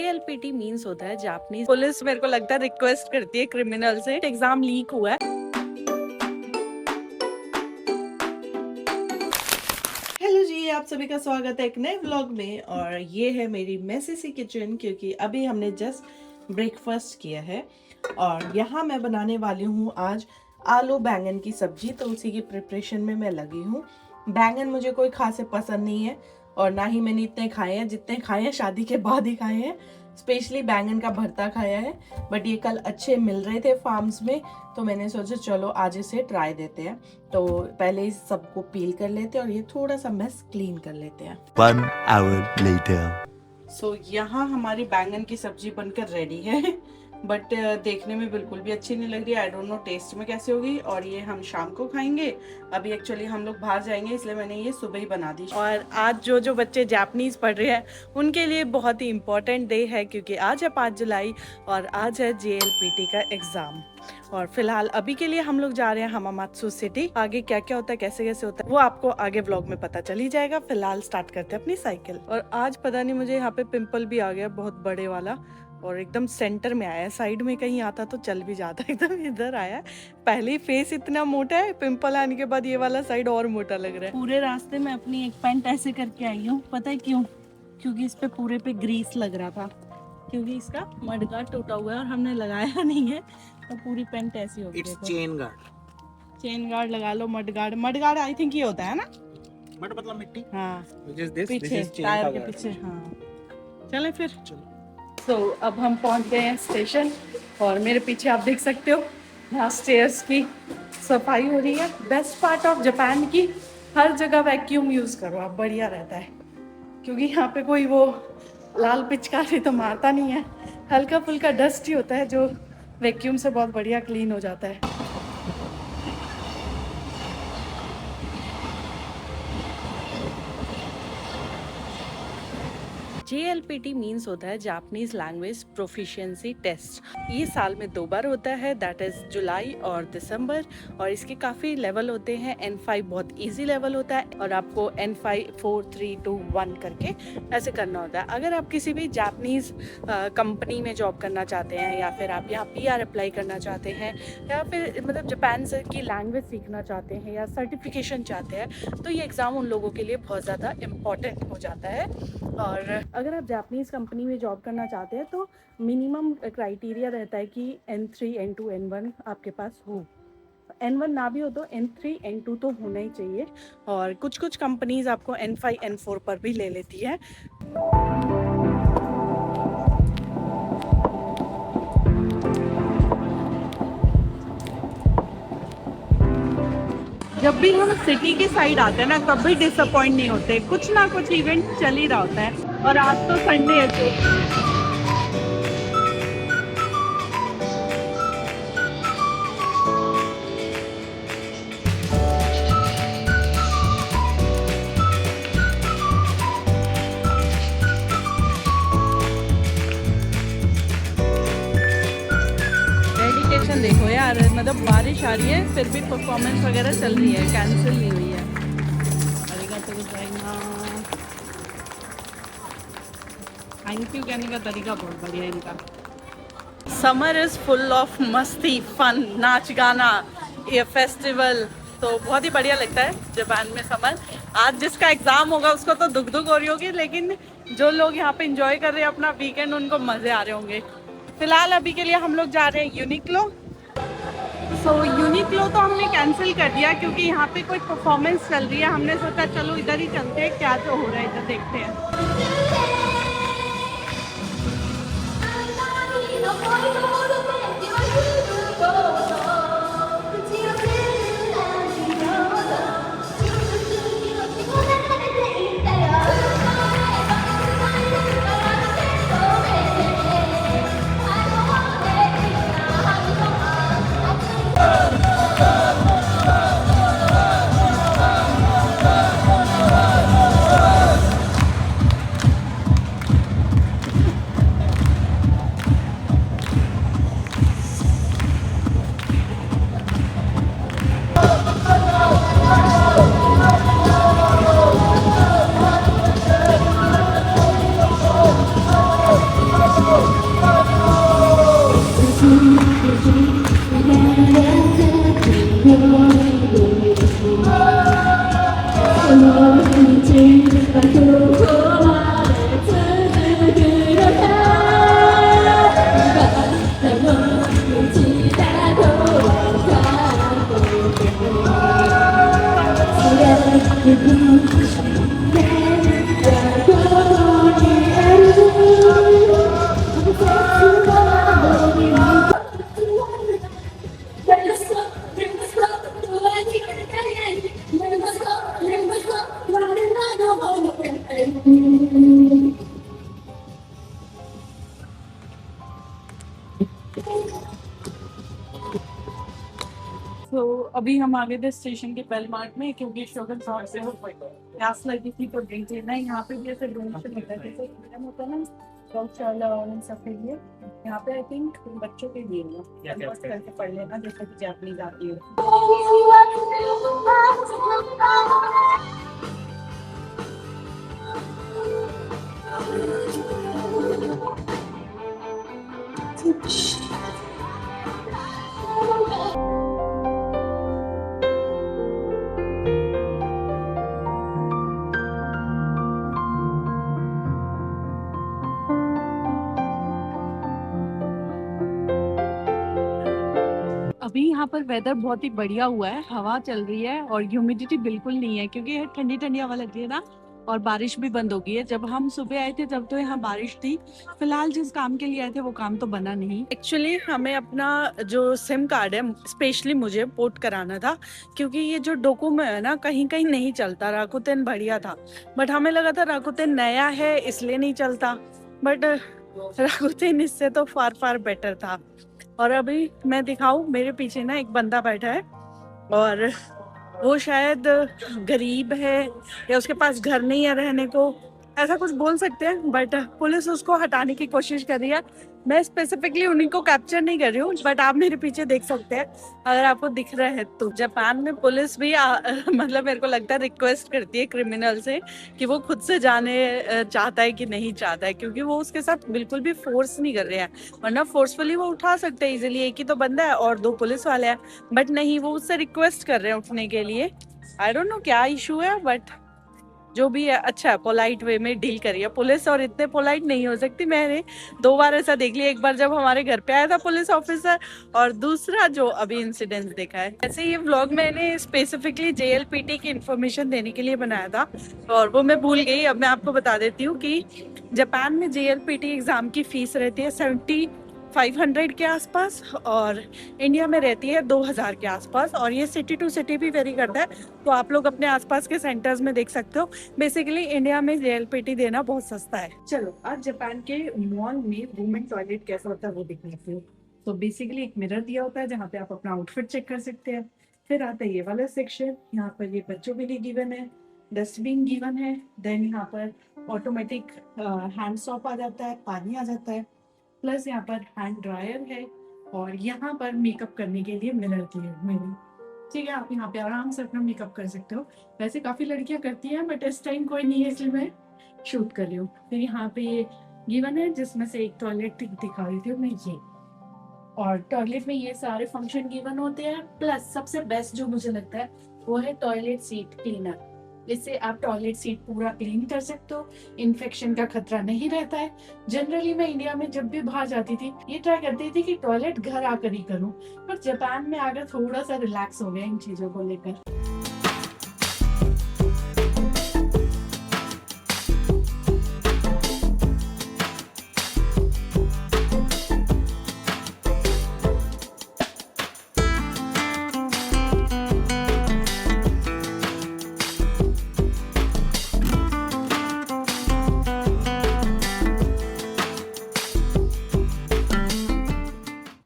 JLPT means होता है Japanese police. मेरे को लगता है रिक्वेस्ट करती है क्रिमिनल से। एग्जाम लीक हुआ है। हेलो जी, आप सभी का स्वागत है एक नए व्लॉग में। और ये है मेरी मेसी सी किचन, क्योंकि अभी हमने जस्ट ब्रेकफास्ट किया है और यहाँ मैं बनाने वाली हूँ आज आलू बैंगन की सब्जी। तो उसी की प्रिपरेशन में मैं लगी हूँ। बैंगन मुझे कोई खास पसंद नहीं है और ना ही मैंने इतने खाए हैं। जितने खाए हैं शादी के बाद ही खाए हैं। स्पेशली बैंगन का भरता खाया है, बट ये कल अच्छे मिल रहे थे फार्म्स में, तो मैंने सोचा चलो आज इसे ट्राई देते हैं। तो पहले इस सबको पील कर लेते हैं और ये थोड़ा सा मेस क्लीन कर लेते हैं। 1 hour later. यहाँ हमारी बैंगन की सब्जी बनकर रेडी है, बट देखने में बिल्कुल भी अच्छी नहीं लग रही। आई डोंट नो टेस्ट में कैसे होगी। और ये हम शाम को खाएंगे। अभी एक्चुअली हम लोग बाहर जाएंगे, इसलिए मैंने ये सुबह ही बना दी। और आज जो बच्चे जापानीज पढ़ रहे हैं उनके लिए बहुत ही इम्पोर्टेंट डे है, क्योंकि आज है 5 जुलाई और आज है JLPT का एग्जाम। और फिलहाल अभी के लिए हम लोग जा रहे हैं हमामात्सु सिटी। आगे क्या क्या होता है, कैसे कैसे होता है, वो आपको आगे व्लॉग में पता चल ही जाएगा। फिलहाल स्टार्ट करते हैं अपनी साइकिल। और आज पता नहीं मुझे यहाँ पे पिंपल भी आ गया, बहुत बड़े वाला, और एकदम सेंटर में आया है। साइड में कहीं आता तो चल भी जाता, एकदम इधर आया। पहले ही फेस इतना मोटा है, पिंपल आने के बाद ये वाला साइड और मोटा लग रहा है। पूरे रास्ते में अपनी एक पैंट ऐसे करके आई हूँ। पता है क्यों? क्योंकि इस पे पूरे पे ग्रीस लग रहा था, क्योंकि इसका मडगार्ड टूटा हुआ है और हमने लगाया नहीं है, तो पूरी पैंट ऐसी हो गई। चेन गार्ड, चेन गार्ड लगा लो। मडगार्ड आई थिंक ये होता है ना, मड मतलब मिट्टी। हाँ, this पीछे is chain टायर का के guard. पीछे। हाँ, चले फिर। चलो। तो अब हम पहुंच गए हैं स्टेशन और मेरे पीछे आप देख सकते हो यहाँ स्टेयर्स की सफाई हो रही है। बेस्ट पार्ट ऑफ जापान की, हर जगह वैक्यूम यूज़ करो आप, बढ़िया रहता है। क्योंकि यहाँ पे कोई वो लाल पिचकारी तो मारता नहीं है, हल्का फुल्का डस्ट ही होता है जो वैक्यूम से बहुत बढ़िया क्लीन हो जाता है। JLPT मीन्स होता है जापानीज लैंग्वेज प्रोफिशिएंसी टेस्ट। ये साल में 2 बार होता है, दैट इज जुलाई और दिसंबर। और इसके काफ़ी लेवल होते हैं। N5 बहुत इजी लेवल होता है और आपको N5 4 3 2 1 करके ऐसे करना होता है। अगर आप किसी भी जापानीज कंपनी में जॉब करना चाहते हैं, या फिर आप यहाँ PR अप्लाई करना चाहते हैं, या फिर मतलब जापान से की लैंग्वेज सीखना चाहते हैं या सर्टिफिकेशन चाहते हैं, तो ये एग्ज़ाम उन लोगों के लिए बहुत ज़्यादा इम्पॉर्टेंट हो जाता है। और अगर आप जापानीज़ कंपनी में जॉब करना चाहते हैं तो मिनिमम क्राइटेरिया रहता है कि N3 N2 N1 आपके पास हो। N1 ना भी हो तो N3 N2 तो होना ही चाहिए। और कुछ कुछ कंपनीज आपको N5 N4 पर भी ले लेती है। जब भी हम सिटी की साइड आते हैं ना, कभी डिसअपॉइंट नहीं होते। कुछ ना कुछ इवेंट चल ही रहा होता है। और आज तो संडे है तो डेडिकेशन देखो यार, मतलब बारिश आ रही है फिर भी परफॉर्मेंस वगैरह चल रही है, कैंसिल नहीं हुई है। थैंक यू कहने का तरीका बहुत बढ़िया है इनका। समर इज फुल ऑफ मस्ती, फन, नाच गाना, ये फेस्टिवल, तो बहुत ही बढ़िया लगता है जापान में समर। आज जिसका एग्जाम होगा उसको तो दुख हो रही होगी, लेकिन जो लोग यहाँ पे एंजॉय कर रहे हैं अपना वीकेंड, उनको मजे आ रहे होंगे। फिलहाल अभी के लिए हम लोग जा रहे हैं यूनिक्लो। यूनिक्लो तो हमने कैंसिल कर दिया क्योंकि यहाँ पे कोई परफॉर्मेंस चल रही है। हमने सोचा चलो इधर ही चलते हैं, क्या जो हो रहा है इधर देखते हैं। अभी हम आ गए थे स्टेशन के बेलमार्ट में, क्योंकि शुगर शॉप से प्यास लगी थी तो ड्रिंक लेना है। यहाँ पे भी ऐसे डोनेशन होता है, जैसे इंडियन होता है ना गौशाला और इन सब के लिए, यहाँ पे आई थिंक बच्चों के लिए करके पढ़ लेना, जैसे कि जापनीज आती है। अभी यहाँ पर वेदर बहुत ही बढ़िया हुआ है, हवा चल रही है और ह्यूमिडिटी बिल्कुल नहीं है, क्योंकि ठंडी ठंडी हवा लग रही है ना, और बारिश भी बंद हो गई है। जब हम सुबह आए थे तब तो यहाँ बारिश थी। फिलहाल जिस काम के लिए आए थे वो काम तो बना नहीं। एक्चुअली हमें अपना जो सिम कार्ड है स्पेशली मुझे पोर्ट कराना था, क्योंकि ये जो डोकोमो है ना कहीं कहीं नहीं चलता। राकुतेन बढ़िया था, बट हमें लगा था राकुतेन नया है इसलिए नहीं चलता, बट राकुतेन इससे तो फार फार बेटर था। और अभी मैं दिखाऊं, मेरे पीछे ना एक बंदा बैठा है और वो शायद गरीब है या उसके पास घर नहीं है रहने को, ऐसा कुछ बोल सकते हैं, बट पुलिस उसको हटाने की कोशिश कर रही है। मैं स्पेसिफिकली उन्हीं को कैप्चर नहीं कर रही हूँ, बट आप मेरे पीछे देख सकते हैं अगर आपको दिख रहा है तो। जापान में पुलिस भी मतलब मेरे को लगता है रिक्वेस्ट करती है क्रिमिनल से कि वो खुद से जाने चाहता है कि नहीं चाहता है, क्योंकि वो उसके साथ बिल्कुल भी फोर्स नहीं कर रहे हैं, वरना फोर्सफुली वो उठा सकते हैं इजीली। एक ही तो बंदा है और 2 पुलिस वाले हैं, बट नहीं, वो उससे रिक्वेस्ट कर रहे हैं उठने के लिए। आई डोंट नो क्या इशू है, बट जो भी है अच्छा है, पोलाइट वे में डील करिए पुलिस, और इतने पोलाइट नहीं हो सकती। मैंने 2 बार ऐसा देख लिया, एक बार जब हमारे घर पे आया था पुलिस ऑफिसर, और दूसरा जो अभी इंसिडेंट देखा है। ऐसे ये व्लॉग मैंने स्पेसिफिकली JLPT की इंफॉर्मेशन देने के लिए बनाया था और वो मैं भूल गई। अब मैं आपको बता देती हूँ कि जापान में JLPT एग्जाम की फीस रहती है 7500 के आसपास, और इंडिया में रहती है 2000 के आसपास, और ये सिटी टू सिटी भी वेरी करता है, तो आप लोग अपने आसपास के सेंटर्स में देख सकते हो। बेसिकली इंडिया में JLPT देना बहुत सस्ता है। चलो आज जापान के मॉल में वुमेन टॉयलेट कैसा होता है वो दिखाती हूँ। तो बेसिकली एक मिरर दिया होता है जहाँ पे आप अपना आउटफिट चेक कर सकते हैं। फिर आता है ये वाला सेक्शन, यहाँ पर ये बच्चों के लिए गिवन है, डस्टबिन गिवन है, देन यहाँ पर ऑटोमेटिक हैंड सॉप आ जाता है, पानी आ जाता है, प्लस यहाँ पर हैंड ड्रायर है, और यहाँ पर मेकअप करने के लिए मिरर दिए हुए हैं। ठीक है, आप यहाँ पे आराम से अपना मेकअप कर सकते हो। वैसे काफ़ी लड़कियाँ करती हैं, बट इस टाइम कोई नहीं है इसलिए मैं शूट कर रही हूँ। फिर यहाँ पे ये गिवन है जिसमें से एक टॉयलेट दिखा रही थी मैं ये, और टॉयलेट में ये सारे फंक्शन गिवन होते हैं। प्लस सबसे बेस्ट जो मुझे लगता है वो है टॉयलेट सीट क्लीनर। इससे आप टॉयलेट सीट पूरा क्लीन कर सकते हो, इन्फेक्शन का खतरा नहीं रहता है। जनरली मैं इंडिया में जब भी बाहर जाती थी ये ट्राई करती थी कि टॉयलेट घर आकर ही करूं, पर जापान में आकर थोड़ा सा रिलैक्स हो गया इन चीजों को लेकर।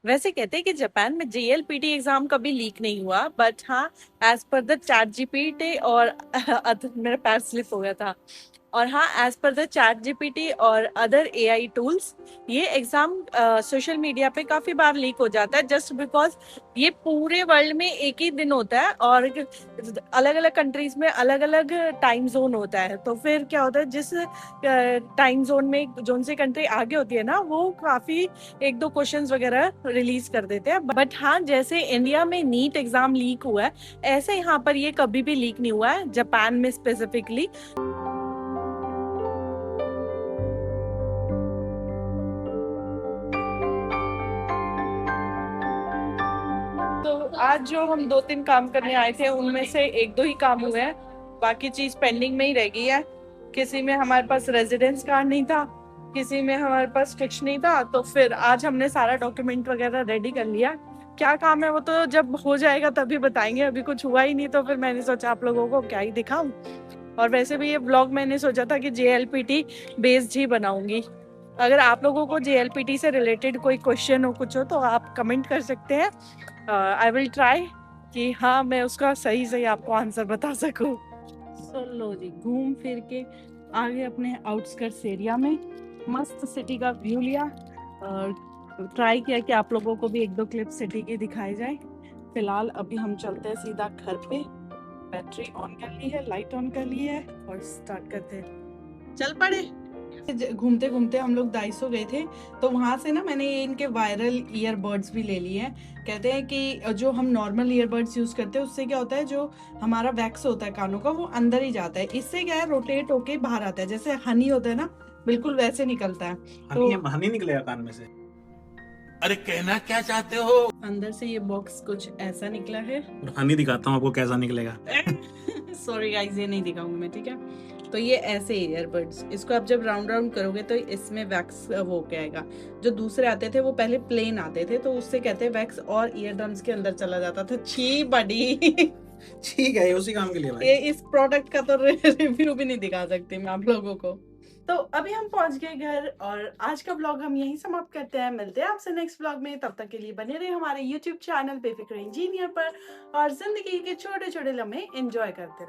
वैसे कहते हैं कि जापान में JLPT एग्जाम कभी लीक नहीं हुआ, बट हाँ एज पर द ChatGPT और मेरा पैर स्लिप हो गया था, और हाँ एज पर द ChatGPT और अदर AI टूल्स ये एग्जाम सोशल मीडिया पे काफी बार लीक हो जाता है, जस्ट बिकॉज ये पूरे वर्ल्ड में एक ही दिन होता है और अलग अलग कंट्रीज में अलग अलग टाइम जोन होता है। तो फिर क्या होता है, जिस टाइम जोन में जोन से कंट्री आगे होती है ना, वो काफी 1-2 क्वेश्चंस वगैरह रिलीज कर देते हैं। बट हाँ, जैसे इंडिया में नीट एग्जाम लीक हुआ है, ऐसे यहाँ पर ये कभी भी लीक नहीं हुआ है जापान में स्पेसिफिकली। तो आज जो हम 2-3 काम करने आए थे उनमें से 1-2 ही काम हुए हैं, बाकी चीज पेंडिंग में ही रह गई है। किसी में हमारे पास रेजिडेंस कार्ड नहीं था, किसी में हमारे पास फिक्स नहीं था, तो फिर आज हमने सारा डॉक्यूमेंट वगैरह रेडी कर लिया। क्या काम है वो तो जब हो जाएगा तभी बताएंगे, अभी कुछ हुआ ही नहीं, तो फिर मैंने सोचा आप लोगों को क्या ही दिखाऊं। और वैसे भी ये ब्लॉग मैंने सोचा था कि JLPT बेस्ड ही बनाऊंगी। अगर आप लोगों को JLPT से रिलेटेड कोई क्वेश्चन हो, कुछ हो, तो आप कमेंट कर सकते हैं। आई विल ट्राई कि हाँ मैं उसका सही सही आपको आंसर बता सकूं। लो जी, घूम फिर के आ गए अपने आउटस्कर्ट्स एरिया में, मस्त सिटी का व्यू लिया और ट्राई किया कि आप लोगों को भी एक दो क्लिप सिटी की दिखाई जाए। फिलहाल अभी हम चलते हैं सीधा घर पे, बैटरी ऑन कर ली है, लाइट ऑन कर ली है और स्टार्ट करते हैं। चल पड़े। घूमते घूमते हम लोग दाइसो गए थे, तो वहां से ना मैंने ये इनके वायरल ईयरबड्स भी ले लिए हैं। कहते हैं कि जो हम नॉर्मल ईयरबड्स यूज करते हैं उससे क्या होता है, जो हमारा वैक्स होता है कानों का वो अंदर ही जाता है, इससे क्या है रोटेट होके बाहर आता है, जैसे हनी होता है ना बिल्कुल वैसे निकलता है। तो हनी निकलेगा कान में से। अरे कहना क्या चाहते हो? अंदर से ये बॉक्स कुछ ऐसा निकला है। और हनी दिखाता हूँ आपको कैसा निकलेगा। सॉरी गाइस, ये नहीं दिखाऊंगी मैं, ठीक है। तो ये ऐसे ईयरबड्स, इसको आप जब राउंड राउंड करोगे तो इसमें वैक्स वो क्या आएगा। जो दूसरे आते थे वो पहले प्लेन आते थे, तो उससे कहते हैं वैक्स और ईयर ड्रम्स के अंदर चला जाता था। छी बड़ी। ठीक है, ये उसी काम के लिए भाई। ये इस प्रोडक्ट का तो रिव्यू भी नहीं दिखा सकती मैं आप लोगों को। तो अभी हम पहुंच गए घर और आज का ब्लॉग हम यहीं समाप्त करते हैं। मिलते हैं आपसे नेक्स्ट ब्लॉग में, तब तक के लिए बने रहे हमारे YouTube चैनल बेफिक्र इंजीनियर पर और जिंदगी के छोटे छोटे लम्हे एंजॉय करते रहे।